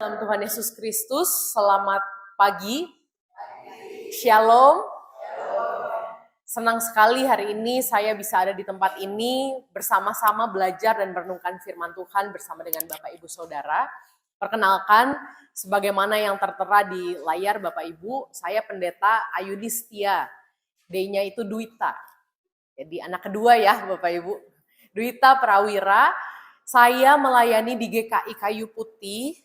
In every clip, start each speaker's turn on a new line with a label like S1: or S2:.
S1: Dalam Tuhan Yesus Kristus, selamat pagi, Shalom. Senang sekali hari ini saya bisa ada di tempat ini bersama-sama belajar dan merenungkan firman Tuhan bersama dengan Bapak Ibu Saudara. Perkenalkan, sebagaimana yang tertera di layar Bapak Ibu, saya Pendeta Ayudistia, D-nya itu Duita. Jadi anak kedua ya Bapak Ibu. Duita Prawira, saya melayani di GKI Kayu Putih.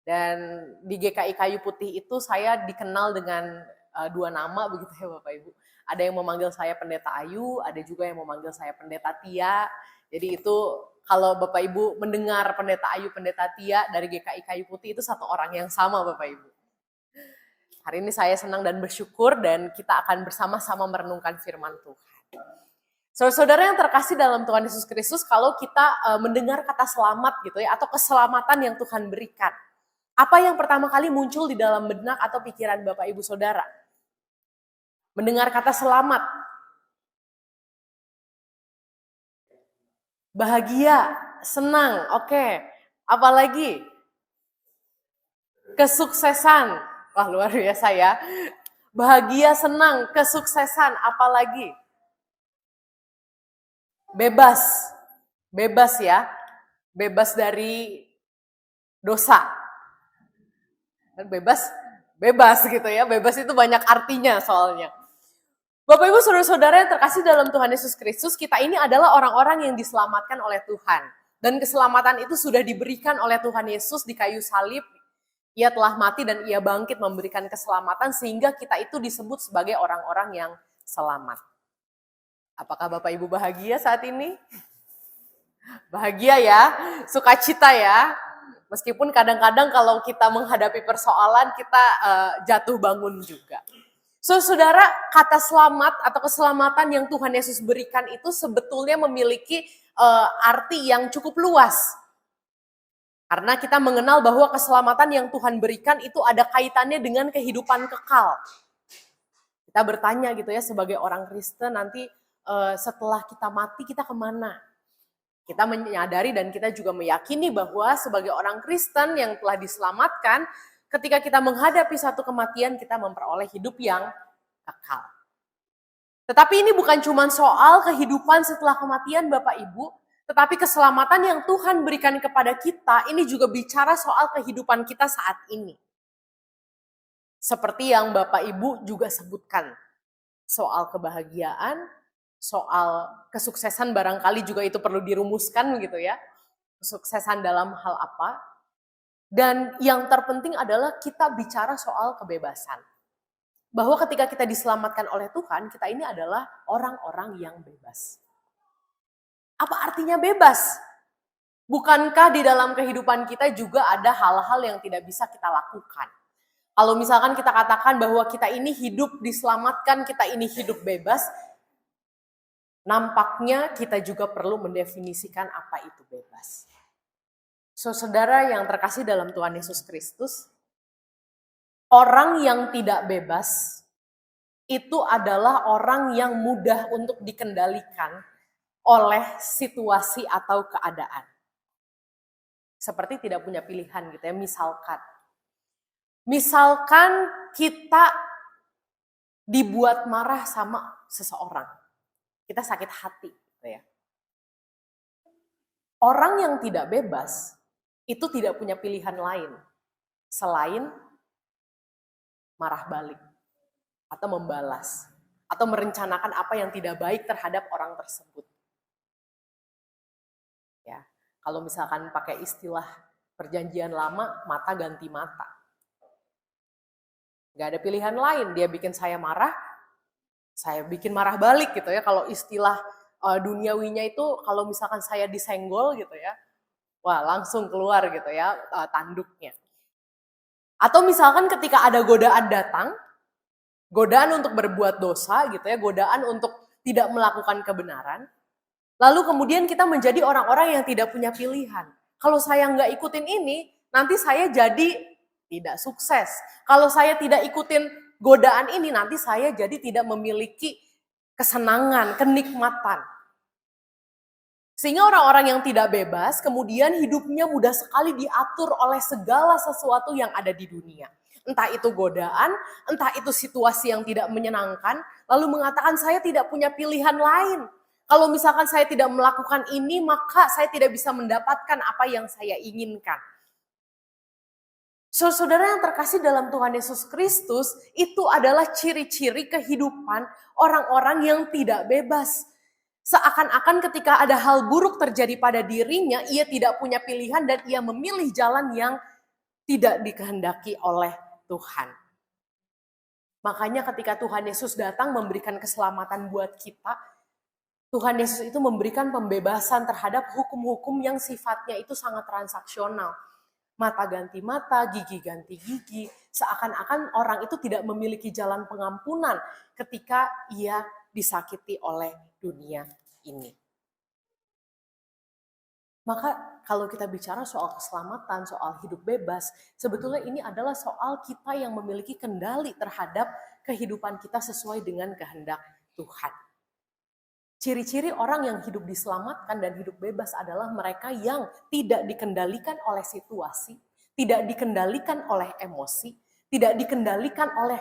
S1: Dan di GKI Kayu Putih itu saya dikenal dengan dua nama begitu ya Bapak Ibu. Ada yang memanggil saya Pendeta Ayu, ada juga yang memanggil saya Pendeta Tia. Jadi itu kalau Bapak Ibu mendengar Pendeta Ayu, Pendeta Tia dari GKI Kayu Putih itu satu orang yang sama Bapak Ibu. Hari ini saya senang dan bersyukur dan kita akan bersama-sama merenungkan firman Tuhan. Saudara-saudara yang terkasih dalam Tuhan Yesus Kristus, kalau kita mendengar kata selamat gitu ya, atau keselamatan yang Tuhan berikan, apa yang pertama kali muncul di dalam benak atau pikiran Bapak Ibu Saudara? Mendengar kata selamat. Bahagia, senang, oke. Apalagi? Kesuksesan. Wah, luar biasa ya. Bahagia, senang, kesuksesan, apalagi? Bebas. Bebas ya. Bebas dari dosa. Bebas gitu ya, bebas itu banyak artinya soalnya. Bapak Ibu saudara-saudara yang terkasih dalam Tuhan Yesus Kristus, kita ini adalah orang-orang yang diselamatkan oleh Tuhan. Dan keselamatan itu sudah diberikan oleh Tuhan Yesus di kayu salib. Ia telah mati dan ia bangkit memberikan keselamatan sehingga kita itu disebut sebagai orang-orang yang selamat. Apakah Bapak Ibu bahagia saat ini? Bahagia ya, sukacita ya. Meskipun kadang-kadang kalau kita menghadapi persoalan, kita jatuh bangun juga. Saudara, kata selamat atau keselamatan yang Tuhan Yesus berikan itu sebetulnya memiliki arti yang cukup luas. Karena kita mengenal bahwa keselamatan yang Tuhan berikan itu ada kaitannya dengan kehidupan kekal. Kita bertanya gitu ya, sebagai orang Kristen nanti setelah kita mati kita kemana? Kita menyadari dan kita juga meyakini bahwa sebagai orang Kristen yang telah diselamatkan, ketika kita menghadapi satu kematian, kita memperoleh hidup yang kekal. Tetapi ini bukan cuma soal kehidupan setelah kematian Bapak Ibu, tetapi keselamatan yang Tuhan berikan kepada kita, ini juga bicara soal kehidupan kita saat ini. Seperti yang Bapak Ibu juga sebutkan, soal kebahagiaan, soal kesuksesan barangkali juga itu perlu dirumuskan gitu ya. Kesuksesan dalam hal apa? Dan yang terpenting adalah kita bicara soal kebebasan. Bahwa ketika kita diselamatkan oleh Tuhan, kita ini adalah orang-orang yang bebas. Apa artinya bebas? Bukankah di dalam kehidupan kita juga ada hal-hal yang tidak bisa kita lakukan? Kalau misalkan kita katakan bahwa kita ini hidup diselamatkan, kita ini hidup bebas, nampaknya kita juga perlu mendefinisikan apa itu bebas. Saudara yang terkasih dalam Tuhan Yesus Kristus, orang yang tidak bebas itu adalah orang yang mudah untuk dikendalikan oleh situasi atau keadaan. Seperti tidak punya pilihan gitu ya, misalkan kita dibuat marah sama seseorang. Kita sakit hati gitu ya. Orang yang tidak bebas itu tidak punya pilihan lain selain marah balik atau membalas atau merencanakan apa yang tidak baik terhadap orang tersebut. Ya, kalau misalkan pakai istilah perjanjian lama, mata ganti mata. Gak ada pilihan lain, dia bikin saya marah, saya bikin marah balik gitu ya. Kalau istilah duniawinya itu kalau misalkan saya disenggol gitu ya, wah langsung keluar gitu ya tanduknya. Atau misalkan ketika ada godaan datang, godaan untuk berbuat dosa gitu ya, godaan untuk tidak melakukan kebenaran, lalu kemudian kita menjadi orang-orang yang tidak punya pilihan. Kalau saya nggak ikutin ini, nanti saya jadi tidak sukses. Kalau saya tidak ikutin godaan ini, nanti saya jadi tidak memiliki kesenangan, kenikmatan. Sehingga orang-orang yang tidak bebas kemudian hidupnya mudah sekali diatur oleh segala sesuatu yang ada di dunia. Entah itu godaan, entah itu situasi yang tidak menyenangkan, lalu mengatakan saya tidak punya pilihan lain. Kalau misalkan saya tidak melakukan ini, maka saya tidak bisa mendapatkan apa yang saya inginkan. Saudara yang terkasih dalam Tuhan Yesus Kristus, itu adalah ciri-ciri kehidupan orang-orang yang tidak bebas. Seakan-akan ketika ada hal buruk terjadi pada dirinya, ia tidak punya pilihan dan ia memilih jalan yang tidak dikehendaki oleh Tuhan. Makanya ketika Tuhan Yesus datang memberikan keselamatan buat kita, Tuhan Yesus itu memberikan pembebasan terhadap hukum-hukum yang sifatnya itu sangat transaksional. Mata ganti mata, gigi ganti gigi, seakan-akan orang itu tidak memiliki jalan pengampunan ketika ia disakiti oleh dunia ini. Maka kalau kita bicara soal keselamatan, soal hidup bebas, sebetulnya ini adalah soal kita yang memiliki kendali terhadap kehidupan kita sesuai dengan kehendak Tuhan. Ciri-ciri orang yang hidup diselamatkan dan hidup bebas adalah mereka yang tidak dikendalikan oleh situasi, tidak dikendalikan oleh emosi, tidak dikendalikan oleh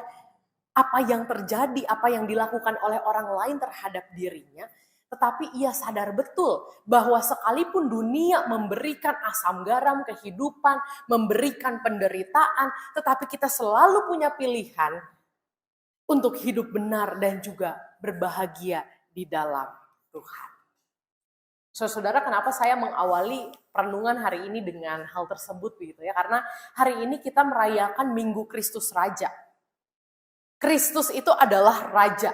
S1: apa yang terjadi, apa yang dilakukan oleh orang lain terhadap dirinya, tetapi ia sadar betul bahwa sekalipun dunia memberikan asam garam kehidupan, memberikan penderitaan, tetapi kita selalu punya pilihan untuk hidup benar dan juga berbahagia di dalam Tuhan. Saudara, kenapa saya mengawali perenungan hari ini dengan hal tersebut begitu ya? Karena hari ini kita merayakan Minggu Kristus Raja. Kristus itu adalah raja.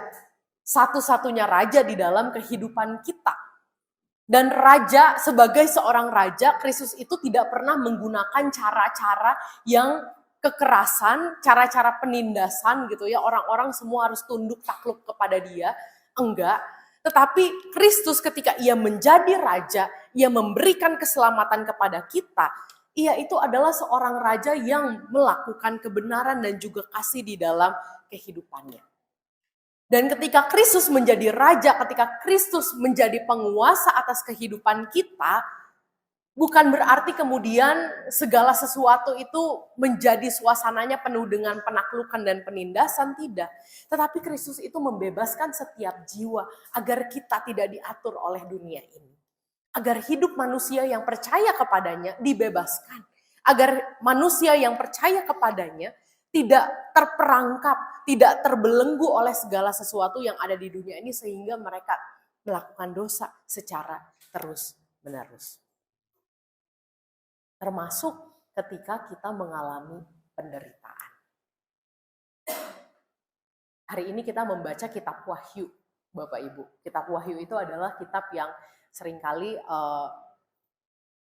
S1: Satu-satunya raja di dalam kehidupan kita. Dan raja, sebagai seorang raja, Kristus itu tidak pernah menggunakan cara-cara yang kekerasan, cara-cara penindasan gitu ya. Orang-orang semua harus tunduk takluk kepada dia. Enggak. Tetapi Kristus ketika ia menjadi raja, ia memberikan keselamatan kepada kita. Ia itu adalah seorang raja yang melakukan kebenaran dan juga kasih di dalam kehidupannya. Dan ketika Kristus menjadi raja, ketika Kristus menjadi penguasa atas kehidupan kita, bukan berarti kemudian segala sesuatu itu menjadi suasananya penuh dengan penaklukan dan penindasan, tidak. Tetapi Kristus itu membebaskan setiap jiwa agar kita tidak diatur oleh dunia ini. Agar hidup manusia yang percaya kepadanya dibebaskan. Agar manusia yang percaya kepadanya tidak terperangkap, tidak terbelenggu oleh segala sesuatu yang ada di dunia ini sehingga mereka melakukan dosa secara terus-menerus. Termasuk ketika kita mengalami penderitaan. Hari ini kita membaca kitab Wahyu, Bapak Ibu. Kitab Wahyu itu adalah kitab yang seringkali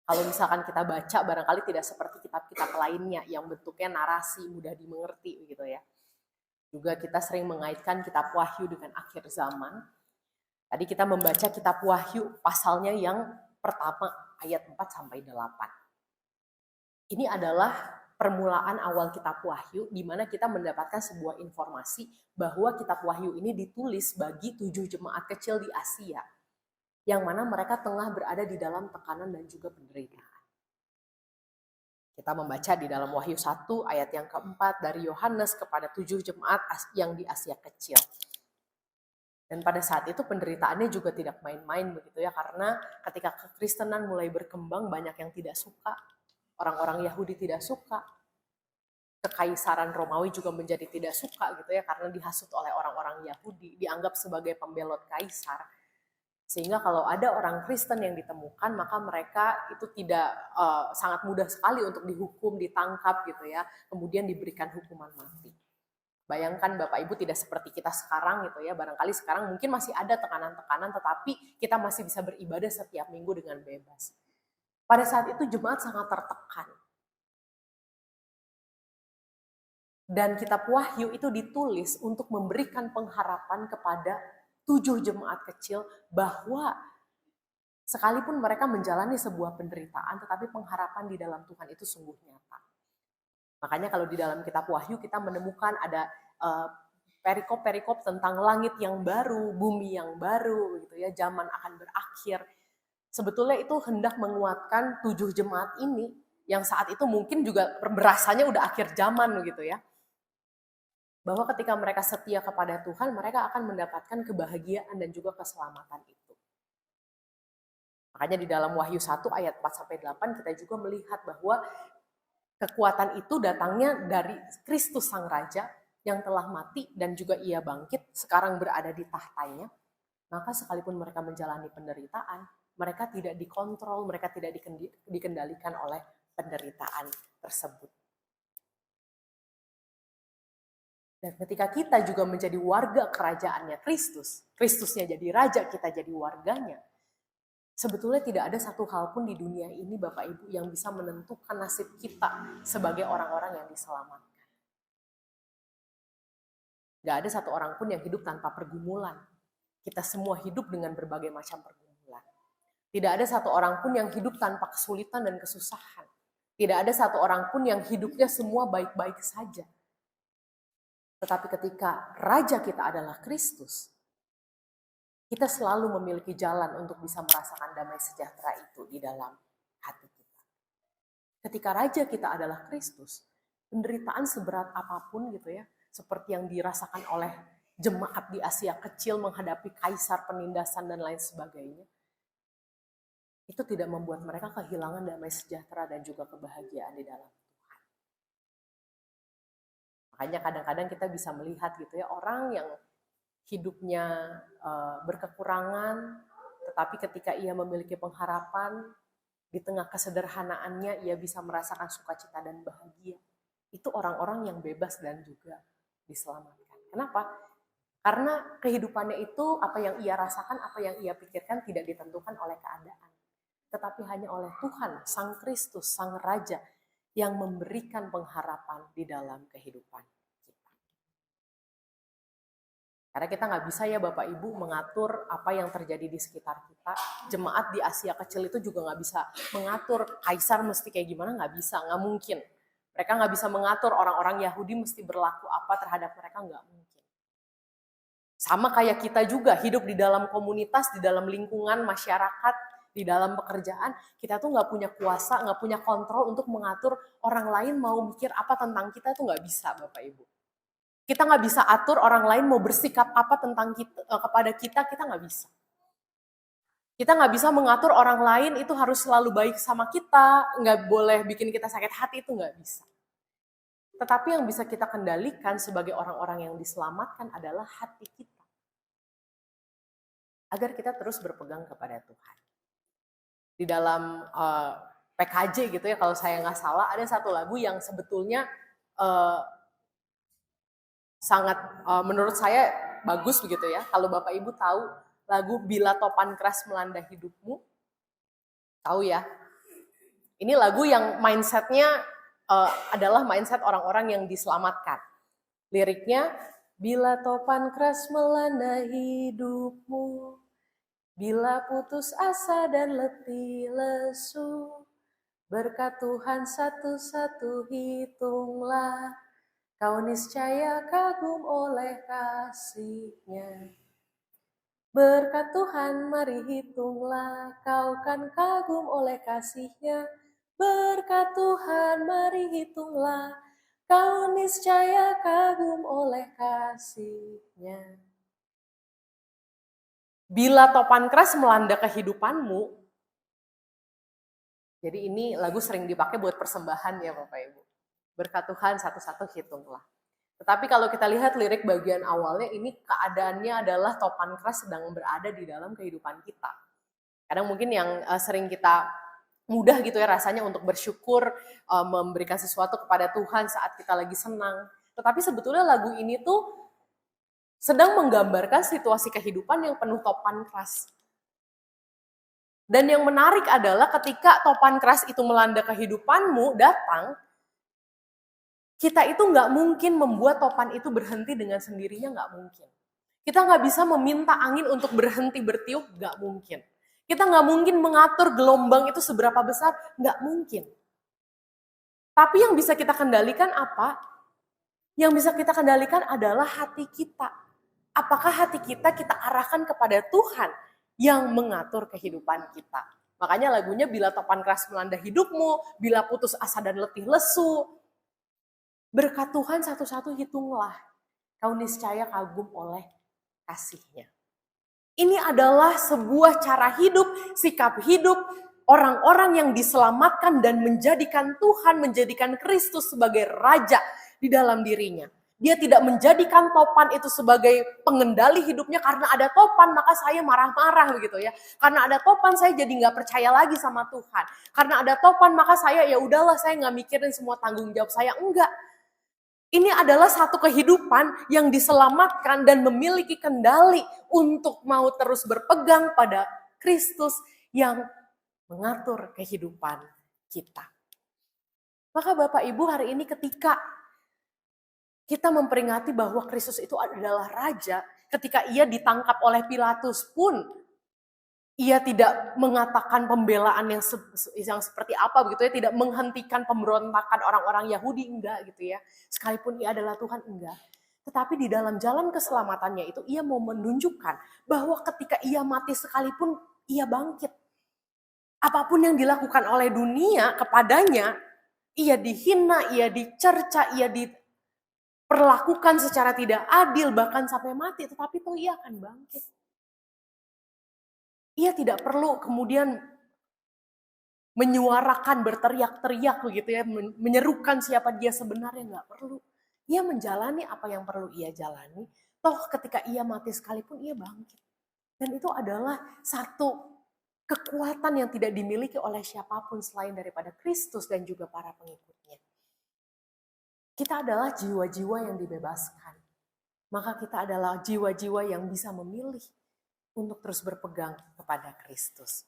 S1: kalau misalkan kita baca barangkali tidak seperti kitab-kitab lainnya yang bentuknya narasi, mudah dimengerti gitu ya. Juga kita sering mengaitkan kitab Wahyu dengan akhir zaman. Tadi kita membaca kitab Wahyu pasalnya yang pertama ayat 4 sampai 8. Ini adalah permulaan awal kitab Wahyu, di mana kita mendapatkan sebuah informasi bahwa kitab Wahyu ini ditulis bagi 7 jemaat kecil di Asia, yang mana mereka tengah berada di dalam tekanan dan juga penderitaan. Kita membaca di dalam Wahyu 1 ayat yang keempat dari Yohanes kepada 7 jemaat yang di Asia kecil. Dan pada saat itu penderitaannya juga tidak main-main begitu ya, karena ketika kekristenan mulai berkembang banyak yang tidak suka. Orang-orang Yahudi tidak suka, kekaisaran Romawi juga menjadi tidak suka gitu ya, karena dihasut oleh orang-orang Yahudi, dianggap sebagai pembelot kaisar. Sehingga kalau ada orang Kristen yang ditemukan, maka mereka itu tidak sangat mudah sekali untuk dihukum, ditangkap gitu ya, kemudian diberikan hukuman mati. Bayangkan Bapak Ibu tidak seperti kita sekarang gitu ya, barangkali sekarang mungkin masih ada tekanan-tekanan, tetapi kita masih bisa beribadah setiap minggu dengan bebas. Pada saat itu jemaat sangat tertekan. Dan kitab Wahyu itu ditulis untuk memberikan pengharapan kepada 7 jemaat kecil bahwa sekalipun mereka menjalani sebuah penderitaan, tetapi pengharapan di dalam Tuhan itu sungguh nyata. Makanya kalau di dalam kitab Wahyu kita menemukan ada perikop-perikop tentang langit yang baru, bumi yang baru, gitu ya, zaman akan berakhir. sebetulnya itu hendak menguatkan 7 jemaat ini yang saat itu mungkin juga berasanya udah akhir zaman gitu ya. Bahwa ketika mereka setia kepada Tuhan, mereka akan mendapatkan kebahagiaan dan juga keselamatan itu. Makanya di dalam Wahyu 1 ayat 4-8 kita juga melihat bahwa kekuatan itu datangnya dari Kristus Sang Raja yang telah mati dan juga ia bangkit, sekarang berada di tahtanya. Maka sekalipun mereka menjalani penderitaan, mereka tidak dikontrol, mereka tidak dikendalikan oleh penderitaan tersebut. Dan ketika kita juga menjadi warga kerajaannya Kristus, Kristusnya jadi raja, kita jadi warganya, sebetulnya tidak ada satu hal pun di dunia ini Bapak Ibu yang bisa menentukan nasib kita sebagai orang-orang yang diselamatkan. Gak ada satu orang pun yang hidup tanpa pergumulan. Kita semua hidup dengan berbagai macam pergumulan. Tidak ada satu orang pun yang hidup tanpa kesulitan dan kesusahan. Tidak ada satu orang pun yang hidupnya semua baik-baik saja. Tetapi ketika Raja kita adalah Kristus, kita selalu memiliki jalan untuk bisa merasakan damai sejahtera itu di dalam hati kita. Ketika Raja kita adalah Kristus, penderitaan seberat apapun gitu ya, seperti yang dirasakan oleh jemaat di Asia Kecil menghadapi kaisar, penindasan, dan lain sebagainya, itu tidak membuat mereka kehilangan damai sejahtera dan juga kebahagiaan di dalam Tuhan. Makanya kadang-kadang kita bisa melihat gitu ya, orang yang hidupnya berkekurangan, tetapi ketika ia memiliki pengharapan, di tengah kesederhanaannya ia bisa merasakan sukacita dan bahagia. Itu orang-orang yang bebas dan juga diselamatkan. Kenapa? Karena kehidupannya itu, apa yang ia rasakan, apa yang ia pikirkan tidak ditentukan oleh keadaan. Tetapi hanya oleh Tuhan, Sang Kristus, Sang Raja, yang memberikan pengharapan di dalam kehidupan kita. Karena kita nggak bisa ya Bapak Ibu mengatur apa yang terjadi di sekitar kita. Jemaat di Asia Kecil itu juga nggak bisa mengatur kaisar mesti kayak gimana, nggak bisa, nggak mungkin. Mereka nggak bisa mengatur orang-orang Yahudi mesti berlaku apa terhadap mereka, nggak mungkin. Sama kayak kita juga hidup di dalam komunitas, di dalam lingkungan masyarakat, di dalam pekerjaan, kita tuh nggak punya kuasa, nggak punya kontrol untuk mengatur orang lain mau mikir apa tentang kita, tuh nggak bisa Bapak Ibu. Kita nggak bisa atur orang lain mau bersikap apa tentang kita, kepada kita nggak bisa. Kita nggak bisa mengatur orang lain itu harus selalu baik sama kita, nggak boleh bikin kita sakit hati, itu nggak bisa. Tetapi yang bisa kita kendalikan sebagai orang-orang yang diselamatkan adalah hati kita. Agar kita terus berpegang kepada Tuhan. Di dalam PKJ gitu ya, kalau saya nggak salah, ada satu lagu yang sebetulnya sangat menurut saya bagus begitu ya. Kalau Bapak Ibu tahu lagu Bila Topan Keras Melanda Hidupmu, tahu ya. Ini lagu yang mindsetnya adalah mindset orang-orang yang diselamatkan. Liriknya, bila topan keras melanda hidupmu, bila putus asa dan letih lesu, berkat Tuhan satu-satu hitunglah, kau niscaya kagum oleh kasih-Nya. Berkat Tuhan mari hitunglah, kau kan kagum oleh kasih-Nya. Berkat Tuhan mari hitunglah, kau niscaya kagum oleh kasih-Nya. Bila topan keras melanda kehidupanmu, jadi ini lagu sering dipakai buat persembahan ya Bapak Ibu. Berkat Tuhan satu-satu hitunglah. Tetapi kalau kita lihat lirik bagian awalnya, ini keadaannya adalah topan keras sedang berada di dalam kehidupan kita. Kadang mungkin yang sering kita mudah gitu ya rasanya untuk bersyukur, memberikan sesuatu kepada Tuhan saat kita lagi senang. Tetapi sebetulnya lagu ini tuh sedang menggambarkan situasi kehidupan yang penuh topan keras. Dan yang menarik adalah ketika topan keras itu melanda kehidupanmu datang, kita itu nggak mungkin membuat topan itu berhenti dengan sendirinya, nggak mungkin. Kita nggak bisa meminta angin untuk berhenti bertiup, nggak mungkin. Kita nggak mungkin mengatur gelombang itu seberapa besar, nggak mungkin. Tapi yang bisa kita kendalikan apa? Yang bisa kita kendalikan adalah hati kita. Apakah hati kita arahkan kepada Tuhan yang mengatur kehidupan kita? Makanya lagunya bila topan keras melanda hidupmu, bila putus asa dan letih lesu, berkat Tuhan satu-satu hitunglah, kau niscaya kagum oleh kasih-Nya. Ini adalah sebuah cara hidup, sikap hidup orang-orang yang diselamatkan dan menjadikan Tuhan, menjadikan Kristus sebagai Raja di dalam dirinya. Dia tidak menjadikan topan itu sebagai pengendali hidupnya, karena ada topan maka saya marah-marah begitu ya. Karena ada topan saya jadi nggak percaya lagi sama Tuhan. Karena ada topan maka saya ya udahlah, saya nggak mikirin semua tanggung jawab saya. Enggak. Ini adalah satu kehidupan yang diselamatkan dan memiliki kendali untuk mau terus berpegang pada Kristus yang mengatur kehidupan kita. Maka Bapak Ibu, hari ini ketika kita memperingati bahwa Kristus itu adalah Raja, ketika ia ditangkap oleh Pilatus pun, ia tidak mengatakan pembelaan yang seperti apa begitu ya, tidak menghentikan pemberontakan orang-orang Yahudi, enggak gitu ya. Sekalipun ia adalah Tuhan, enggak. Tetapi di dalam jalan keselamatannya itu, ia mau menunjukkan bahwa ketika ia mati sekalipun, ia bangkit. Apapun yang dilakukan oleh dunia kepadanya, ia dihina, ia dicerca, ia diperlakukan secara tidak adil, bahkan sampai mati, tetapi toh ia akan bangkit. Ia tidak perlu kemudian menyuarakan, berteriak-teriak begitu ya, menyerukan siapa dia sebenarnya, nggak perlu. Ia menjalani apa yang perlu ia jalani, toh ketika ia mati sekalipun ia bangkit. Dan itu adalah satu kekuatan yang tidak dimiliki oleh siapapun selain daripada Kristus dan juga para pengikutnya. Kita adalah jiwa-jiwa yang dibebaskan. Maka kita adalah jiwa-jiwa yang bisa memilih untuk terus berpegang kepada Kristus.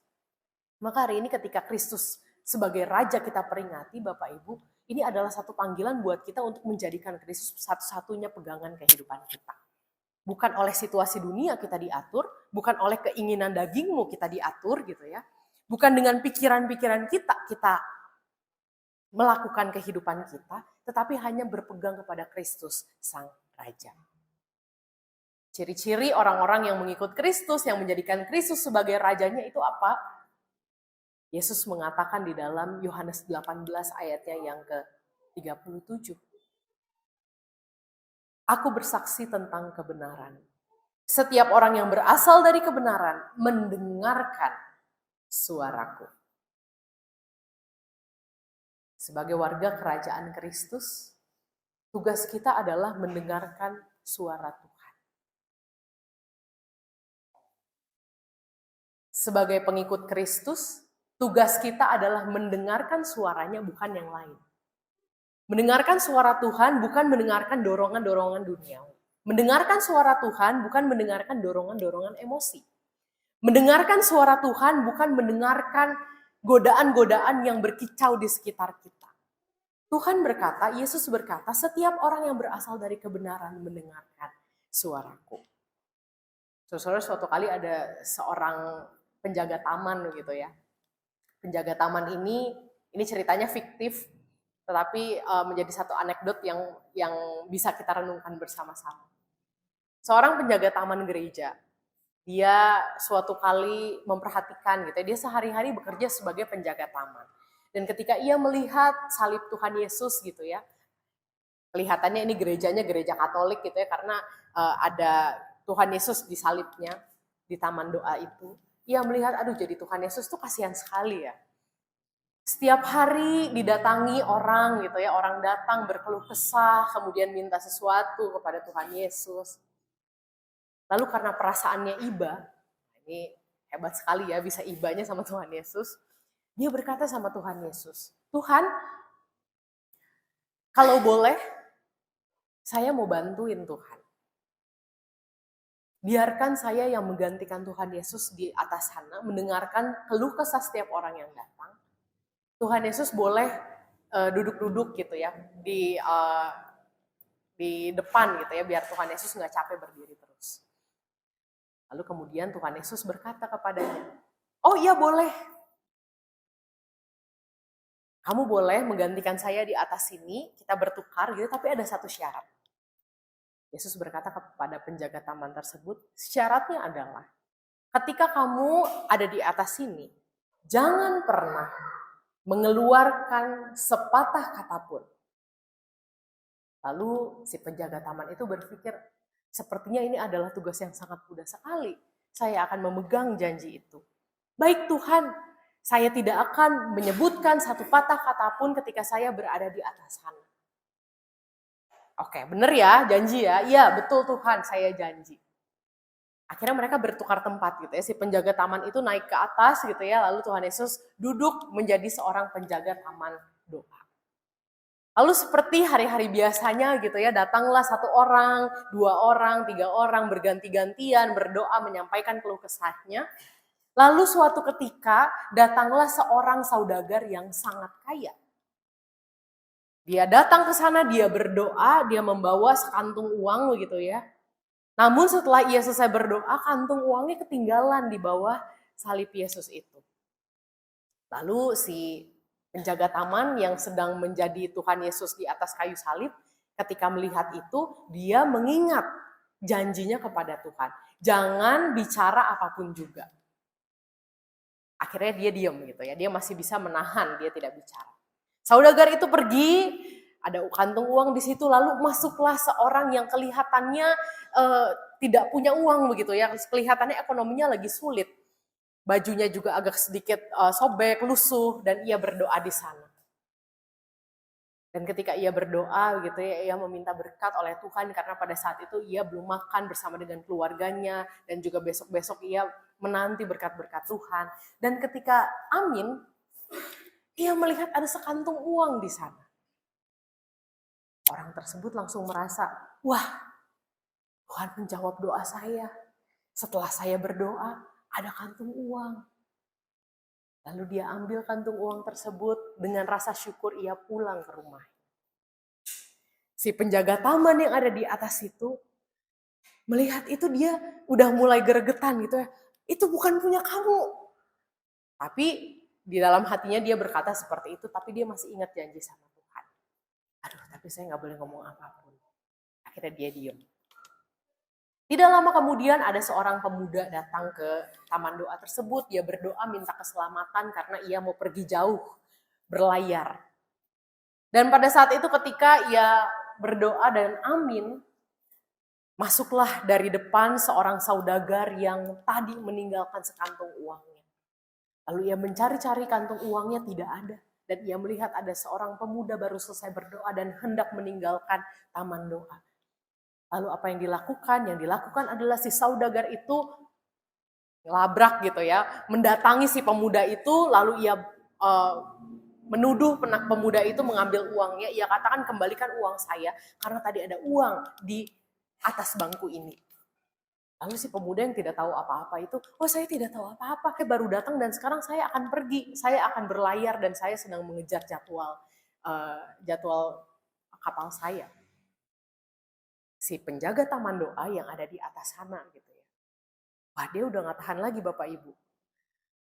S1: Maka hari ini ketika Kristus sebagai Raja kita peringati, Bapak Ibu, ini adalah satu panggilan buat kita untuk menjadikan Kristus satu-satunya pegangan kehidupan kita. Bukan oleh situasi dunia kita diatur, bukan oleh keinginan dagingmu kita diatur gitu ya. Bukan dengan pikiran-pikiran kita melakukan kehidupan kita, tetapi hanya berpegang kepada Kristus Sang Raja. Ciri-ciri orang-orang yang mengikut Kristus, yang menjadikan Kristus sebagai Rajanya itu apa? Yesus mengatakan di dalam Yohanes 18 ayatnya yang ke-37. Aku bersaksi tentang kebenaran. Setiap orang yang berasal dari kebenaran mendengarkan suaraku. Sebagai warga kerajaan Kristus, tugas kita adalah mendengarkan suara Tuhan. Sebagai pengikut Kristus, tugas kita adalah mendengarkan suaranya, bukan yang lain. Mendengarkan suara Tuhan bukan mendengarkan dorongan-dorongan duniawi. Mendengarkan suara Tuhan bukan mendengarkan dorongan-dorongan emosi. Mendengarkan suara Tuhan bukan mendengarkan godaan-godaan yang berkicau di sekitar kita. Tuhan berkata, Yesus berkata, setiap orang yang berasal dari kebenaran mendengarkan suaraku. Saudara, suatu kali ada seorang penjaga taman gitu ya. Penjaga taman ini ceritanya fiktif, tetapi menjadi satu anekdot yang bisa kita renungkan bersama-sama. Seorang penjaga taman gereja, dia suatu kali memperhatikan gitu ya, dia sehari-hari bekerja sebagai penjaga taman. Dan ketika ia melihat salib Tuhan Yesus gitu ya, kelihatannya ini gerejanya gereja Katolik gitu ya, karena ada Tuhan Yesus di salibnya, di taman doa itu. Ia melihat, aduh jadi Tuhan Yesus tuh kasihan sekali ya. Setiap hari didatangi orang gitu ya, orang datang berkeluh kesah, kemudian minta sesuatu kepada Tuhan Yesus. Lalu karena perasaannya iba, ini hebat sekali ya bisa ibanya sama Tuhan Yesus. Dia berkata sama Tuhan Yesus, Tuhan, kalau boleh, saya mau bantuin Tuhan. Biarkan saya yang menggantikan Tuhan Yesus di atas sana, mendengarkan keluh kesah setiap orang yang datang. Tuhan Yesus boleh duduk-duduk gitu ya di depan gitu ya, biar Tuhan Yesus nggak capek berdiri terus. Lalu kemudian Tuhan Yesus berkata kepadanya, oh iya boleh. Kamu boleh menggantikan saya di atas sini, kita bertukar gitu, tapi ada satu syarat. Yesus berkata kepada penjaga taman tersebut, syaratnya adalah ketika kamu ada di atas sini, Jangan pernah mengeluarkan sepatah kata pun. Lalu si penjaga taman itu berpikir, sepertinya ini adalah tugas yang sangat mudah sekali. Saya akan memegang janji itu. Baik Tuhan, saya tidak akan menyebutkan satu patah kata pun ketika saya berada di atas sana. Oke, bener ya, janji ya. Iya, betul Tuhan, saya janji. Akhirnya mereka bertukar tempat gitu ya. Si penjaga taman itu naik ke atas gitu ya. Lalu Tuhan Yesus duduk menjadi seorang penjaga taman doa. Lalu seperti hari-hari biasanya gitu ya, datanglah satu orang, dua orang, tiga orang berganti-gantian berdoa menyampaikan keluh kesahnya. Lalu suatu ketika datanglah seorang saudagar yang sangat kaya. Dia datang ke sana, dia berdoa, dia membawa sekantung uang begitu ya. Namun setelah ia selesai berdoa, kantung uangnya ketinggalan di bawah salib Yesus itu. Lalu si penjaga taman yang sedang menjadi Tuhan Yesus di atas kayu salib, ketika melihat itu, dia mengingat janjinya kepada Tuhan. Jangan bicara apapun juga. Akhirnya dia diam gitu ya, dia masih bisa menahan, dia tidak bicara. Saudagar itu pergi, ada kantung uang di situ, lalu masuklah seorang yang kelihatannya tidak punya uang begitu ya, kelihatannya ekonominya lagi sulit. Bajunya juga agak sedikit sobek, lusuh, dan ia berdoa di sana. Dan ketika ia berdoa gitu ya, ia meminta berkat oleh Tuhan karena pada saat itu ia belum makan bersama dengan keluarganya dan juga besok-besok ia menanti berkat-berkat Tuhan. Dan ketika amin, ia melihat ada sekantung uang di sana. Orang tersebut langsung merasa, wah, Tuhan menjawab doa saya. Setelah saya berdoa, ada kantung uang. Lalu dia ambil kantung uang tersebut, dengan rasa syukur ia pulang ke rumah. Si penjaga taman yang ada di atas itu, melihat itu dia udah mulai gregetan gitu ya. Itu bukan punya kamu. Tapi di dalam hatinya dia berkata seperti itu, tapi dia masih ingat janji sama Tuhan. Aduh, tapi saya nggak boleh ngomong apapun. Akhirnya dia diam. Tidak lama kemudian ada seorang pemuda datang ke taman doa tersebut. Dia berdoa minta keselamatan karena ia mau pergi jauh berlayar. Dan pada saat itu ketika ia berdoa dan amin, masuklah dari depan seorang saudagar yang tadi meninggalkan sekantung uangnya. Lalu ia mencari-cari kantung uangnya, tidak ada. Dan ia melihat ada seorang pemuda baru selesai berdoa dan hendak meninggalkan taman doa. Lalu apa yang dilakukan? Yang dilakukan adalah si saudagar itu ngelabrak gitu ya, mendatangi si pemuda itu, lalu ia menuduh pemuda itu mengambil uangnya. Ia katakan, kembalikan uang saya karena tadi ada uang di atas bangku ini. Lalu si pemuda yang tidak tahu apa-apa itu, oh saya tidak tahu apa-apa, saya baru datang dan sekarang saya akan pergi, saya akan berlayar dan saya sedang mengejar jadwal kapal saya. Si penjaga taman doa yang ada di atas sana gitu ya. Wah, dia udah gak tahan lagi Bapak Ibu.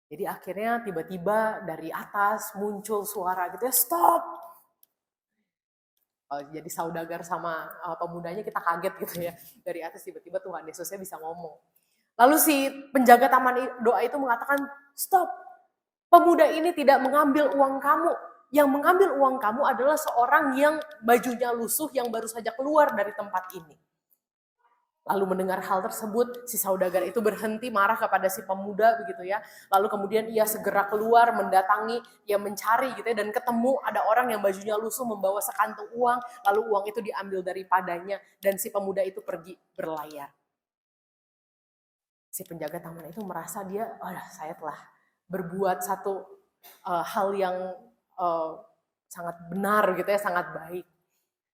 S1: Jadi akhirnya tiba-tiba dari atas muncul suara gitu ya, stop. Jadi saudagar sama pemudanya kita kaget gitu ya. Dari atas tiba-tiba Tuhan Yesusnya bisa ngomong. Lalu si penjaga taman doa itu mengatakan, stop. Pemuda ini tidak mengambil uang kamu. Yang mengambil uang kamu adalah seorang yang bajunya lusuh yang baru saja keluar dari tempat ini. Lalu mendengar hal tersebut, si saudagar itu berhenti marah kepada si pemuda begitu ya. Lalu kemudian ia segera keluar mendatangi, ia mencari gitu ya, dan ketemu ada orang yang bajunya lusuh membawa sekantung uang, lalu uang itu diambil daripadanya dan si pemuda itu pergi berlayar. Si penjaga taman itu merasa dia, saya telah berbuat satu hal yang sangat benar gitu ya, sangat baik.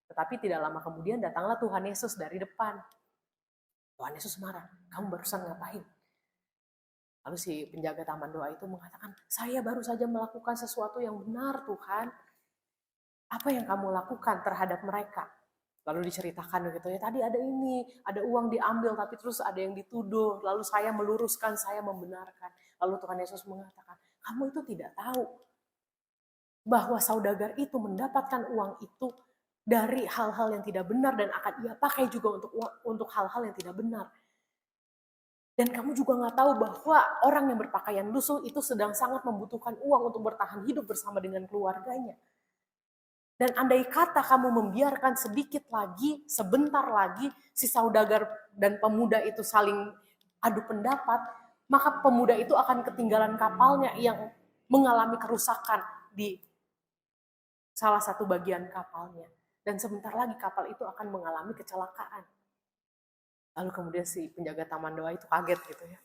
S1: Tetapi tidak lama kemudian datanglah Tuhan Yesus dari depan. Tuhan Yesus marah, kamu barusan ngapain? Lalu si penjaga taman doa itu mengatakan, saya baru saja melakukan sesuatu yang benar Tuhan. Apa yang kamu lakukan terhadap mereka? Lalu diceritakan gitu ya, tadi ada ini, ada uang diambil tapi terus ada yang dituduh. Lalu saya meluruskan, saya membenarkan. Lalu Tuhan Yesus mengatakan, kamu itu tidak tahu bahwa saudagar itu mendapatkan uang itu dari hal-hal yang tidak benar dan akan ia pakai juga untuk hal-hal yang tidak benar. Dan kamu juga nggak tahu bahwa orang yang berpakaian lusuh itu sedang sangat membutuhkan uang untuk bertahan hidup bersama dengan keluarganya. Dan andai kata kamu membiarkan sedikit lagi, sebentar lagi, si saudagar dan pemuda itu saling adu pendapat, maka pemuda itu akan ketinggalan kapalnya yang mengalami kerusakan di salah satu bagian kapalnya. Dan sebentar lagi kapal itu akan mengalami kecelakaan. Lalu kemudian si penjaga taman doa itu kaget gitu ya.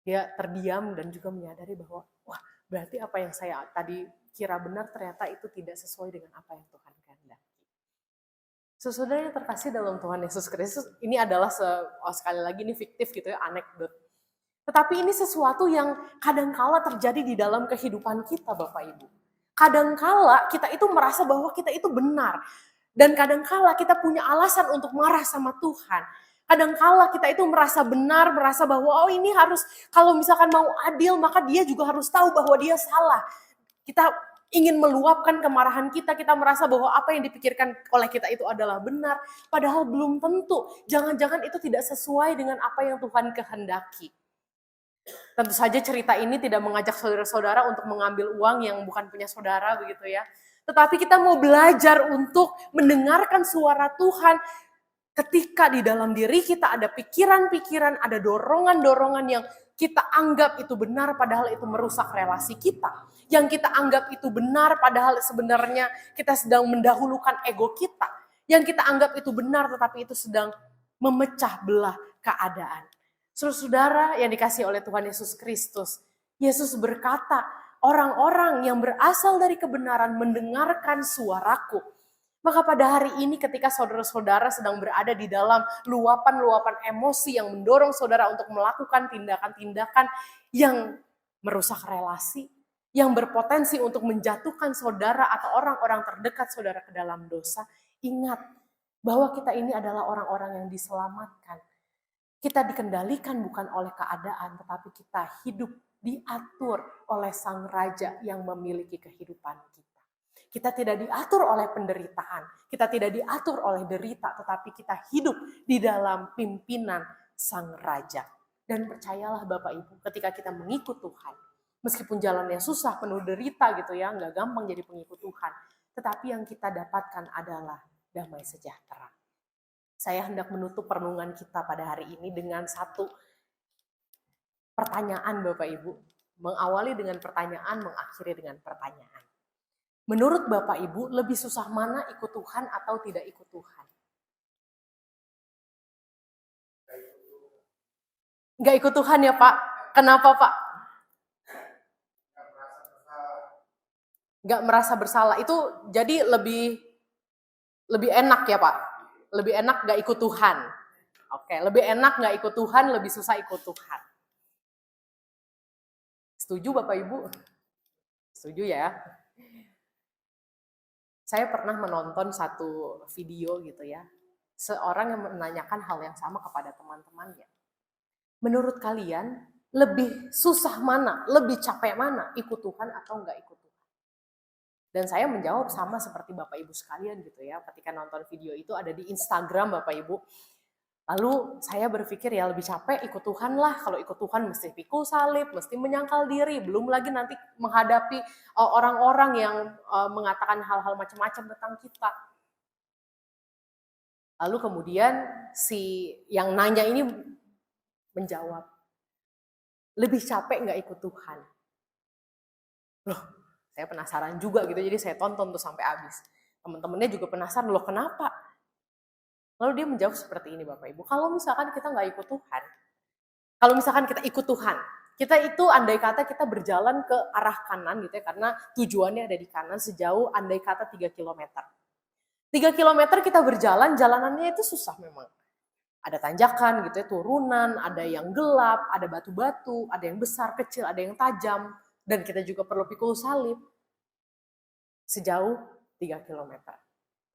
S1: Dia terdiam dan juga menyadari bahwa, wah berarti apa yang saya tadi kira benar ternyata itu tidak sesuai dengan apa yang Tuhan kehendaki. Saudara yang terkasih dalam Tuhan Yesus Kristus, ini adalah sekali lagi ini fiktif gitu ya, anekdot. Tetapi ini sesuatu yang kadangkala terjadi di dalam kehidupan kita Bapak Ibu. Kadangkala kita itu merasa bahwa kita itu benar. Dan kadangkala kita punya alasan untuk marah sama Tuhan. Kadangkala kita itu merasa benar, merasa bahwa oh ini harus, kalau misalkan mau adil maka dia juga harus tahu bahwa dia salah. Kita ingin meluapkan kemarahan kita merasa bahwa apa yang dipikirkan oleh kita itu adalah benar. Padahal belum tentu, jangan-jangan itu tidak sesuai dengan apa yang Tuhan kehendaki. Tentu saja cerita ini tidak mengajak saudara-saudara untuk mengambil uang yang bukan punya saudara begitu ya. Tetapi kita mau belajar untuk mendengarkan suara Tuhan ketika di dalam diri kita ada pikiran-pikiran, ada dorongan-dorongan yang kita anggap itu benar padahal itu merusak relasi kita. Yang kita anggap itu benar padahal sebenarnya kita sedang mendahulukan ego kita. Yang kita anggap itu benar tetapi itu sedang memecah belah keadaan. Saudara yang dikasihi oleh Tuhan Yesus Kristus, Yesus berkata, orang-orang yang berasal dari kebenaran mendengarkan suaraku. Maka pada hari ini ketika saudara-saudara sedang berada di dalam luapan-luapan emosi yang mendorong saudara untuk melakukan tindakan-tindakan yang merusak relasi, yang berpotensi untuk menjatuhkan saudara atau orang-orang terdekat saudara ke dalam dosa, ingat bahwa kita ini adalah orang-orang yang diselamatkan. Kita dikendalikan bukan oleh keadaan, tetapi kita hidup diatur oleh Sang Raja yang memiliki kehidupan kita. Kita tidak diatur oleh penderitaan, kita tidak diatur oleh derita, tetapi kita hidup di dalam pimpinan Sang Raja. Dan percayalah Bapak Ibu, ketika kita mengikut Tuhan, meskipun jalannya susah, penuh derita gitu ya, nggak gampang jadi pengikut Tuhan, tetapi yang kita dapatkan adalah damai sejahtera. Saya hendak menutup perenungan kita pada hari ini dengan satu pertanyaan Bapak Ibu. Mengawali dengan pertanyaan, mengakhiri dengan pertanyaan. Menurut Bapak Ibu, lebih susah mana ikut Tuhan atau tidak ikut Tuhan? Nggak ikut Tuhan ya Pak? Kenapa Pak? Nggak merasa bersalah. Itu jadi lebih enak ya Pak? Lebih enak nggak ikut Tuhan. Oke, lebih enak nggak ikut Tuhan, lebih susah ikut Tuhan. Setuju Bapak Ibu? Setuju ya? Saya pernah menonton satu video gitu ya. Seorang yang menanyakan hal yang sama kepada teman-temannya. Menurut kalian, lebih susah mana, lebih capek mana, ikut Tuhan atau nggak ikut Tuhan? Dan saya menjawab sama seperti Bapak Ibu sekalian gitu ya. Ketika nonton video itu ada di Instagram Bapak Ibu. Lalu saya berpikir ya lebih capek ikut Tuhan lah. Kalau ikut Tuhan mesti pikul salib, mesti menyangkal diri. Belum lagi nanti menghadapi orang-orang yang mengatakan hal-hal macam-macam tentang kita. Lalu kemudian si yang nanya ini menjawab, lebih capek nggak ikut Tuhan? Loh, saya penasaran juga gitu, jadi saya tonton tuh sampai habis. Teman-temannya juga penasaran, loh kenapa? Lalu dia menjawab seperti ini Bapak Ibu, kalau misalkan kita nggak ikut Tuhan, kalau misalkan kita ikut Tuhan, kita itu andai kata kita berjalan ke arah kanan gitu ya, karena tujuannya ada di kanan sejauh andai kata 3 km. 3 km kita berjalan, jalanannya itu susah memang. Ada tanjakan gitu ya, turunan, ada yang gelap, ada batu-batu, ada yang besar, kecil, ada yang tajam, dan kita juga perlu pikul salib sejauh 3 km.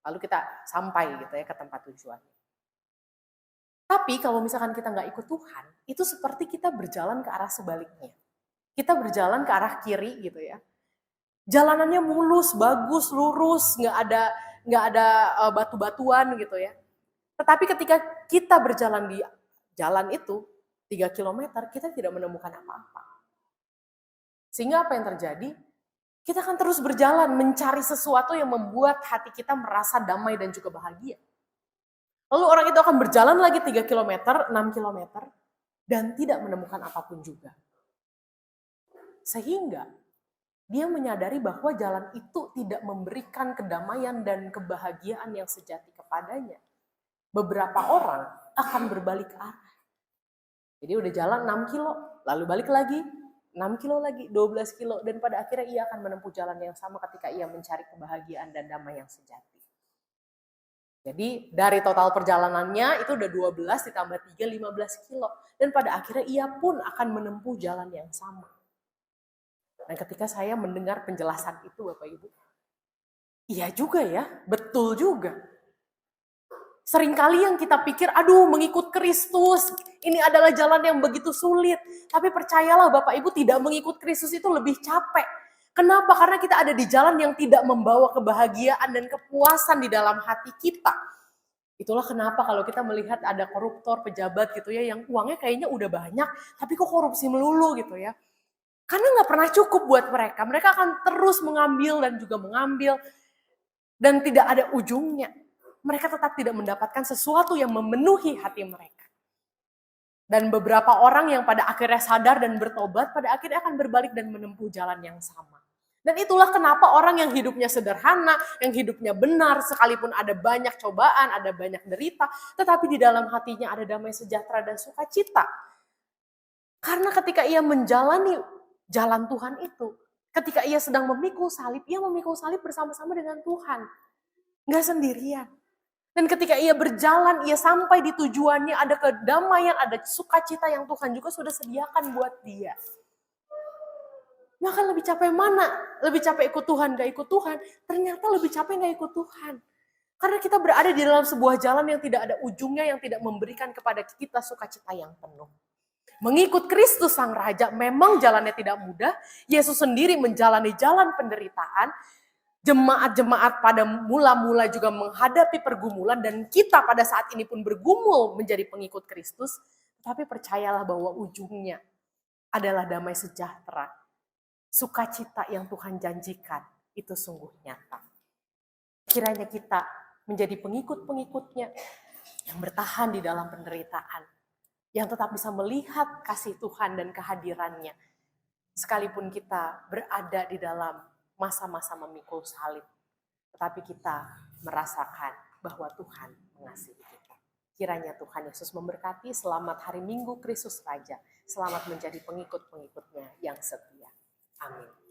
S1: Lalu kita sampai gitu ya ke tempat tujuan. Tapi kalau misalkan kita nggak ikut Tuhan, itu seperti kita berjalan ke arah sebaliknya. Kita berjalan ke arah kiri gitu ya. Jalanannya mulus, bagus, lurus, nggak ada batu-batuan gitu ya. Tetapi ketika kita berjalan di jalan itu, 3 kilometer kita tidak menemukan apa-apa. Sehingga apa yang terjadi? Kita akan terus berjalan mencari sesuatu yang membuat hati kita merasa damai dan juga bahagia. Lalu orang itu akan berjalan lagi 3 kilometer, 6 kilometer, dan tidak menemukan apapun juga. Sehingga dia menyadari bahwa jalan itu tidak memberikan kedamaian dan kebahagiaan yang sejati kepadanya. Beberapa orang akan berbalik arah. Jadi udah jalan 6 kilo, lalu balik lagi, 6 kilo lagi, 12 kilo, dan pada akhirnya ia akan menempuh jalan yang sama ketika ia mencari kebahagiaan dan damai yang sejati. Jadi dari total perjalanannya itu udah 12 ditambah 3, 15 kilo. Dan pada akhirnya ia pun akan menempuh jalan yang sama. Dan ketika saya mendengar penjelasan itu Bapak Ibu, iya juga ya, betul juga. Seringkali yang kita pikir, aduh mengikut Kristus, ini adalah jalan yang begitu sulit. Tapi percayalah Bapak Ibu, tidak mengikut Kristus itu lebih capek. Kenapa? Karena kita ada di jalan yang tidak membawa kebahagiaan dan kepuasan di dalam hati kita. Itulah kenapa kalau kita melihat ada koruptor, pejabat gitu ya, yang uangnya kayaknya udah banyak, tapi kok korupsi melulu gitu ya. Karena nggak pernah cukup buat mereka. Mereka akan terus mengambil dan juga mengambil. Dan tidak ada ujungnya. Mereka tetap tidak mendapatkan sesuatu yang memenuhi hati mereka. Dan beberapa orang yang pada akhirnya sadar dan bertobat, pada akhirnya akan berbalik dan menempuh jalan yang sama. Dan itulah kenapa orang yang hidupnya sederhana, yang hidupnya benar, sekalipun ada banyak cobaan, ada banyak derita, tetapi di dalam hatinya ada damai sejahtera dan sukacita. Karena ketika ia menjalani jalan Tuhan itu, ketika ia sedang memikul salib, ia memikul salib bersama-sama dengan Tuhan. Nggak sendirian. Dan ketika ia berjalan, ia sampai di tujuannya, ada kedamaian, ada sukacita yang Tuhan juga sudah sediakan buat dia. Maka lebih capek mana? Lebih capek ikut Tuhan, gak ikut Tuhan? Ternyata lebih capek gak ikut Tuhan. Karena kita berada di dalam sebuah jalan yang tidak ada ujungnya, yang tidak memberikan kepada kita sukacita yang penuh. Mengikut Kristus Sang Raja memang jalannya tidak mudah. Yesus sendiri menjalani jalan penderitaan. Jemaat-jemaat pada mula-mula juga menghadapi pergumulan dan kita pada saat ini pun bergumul menjadi pengikut Kristus. Tapi percayalah bahwa ujungnya adalah damai sejahtera. Sukacita yang Tuhan janjikan itu sungguh nyata. Kiranya kita menjadi pengikut-pengikutnya yang bertahan di dalam penderitaan. Yang tetap bisa melihat kasih Tuhan dan kehadirannya. Sekalipun kita berada di dalam masa-masa memikul salib. Tetapi kita merasakan bahwa Tuhan mengasihi kita. Kiranya Tuhan Yesus memberkati. Selamat hari Minggu Kristus Raja. Selamat menjadi pengikut-pengikutnya yang setia. Amin.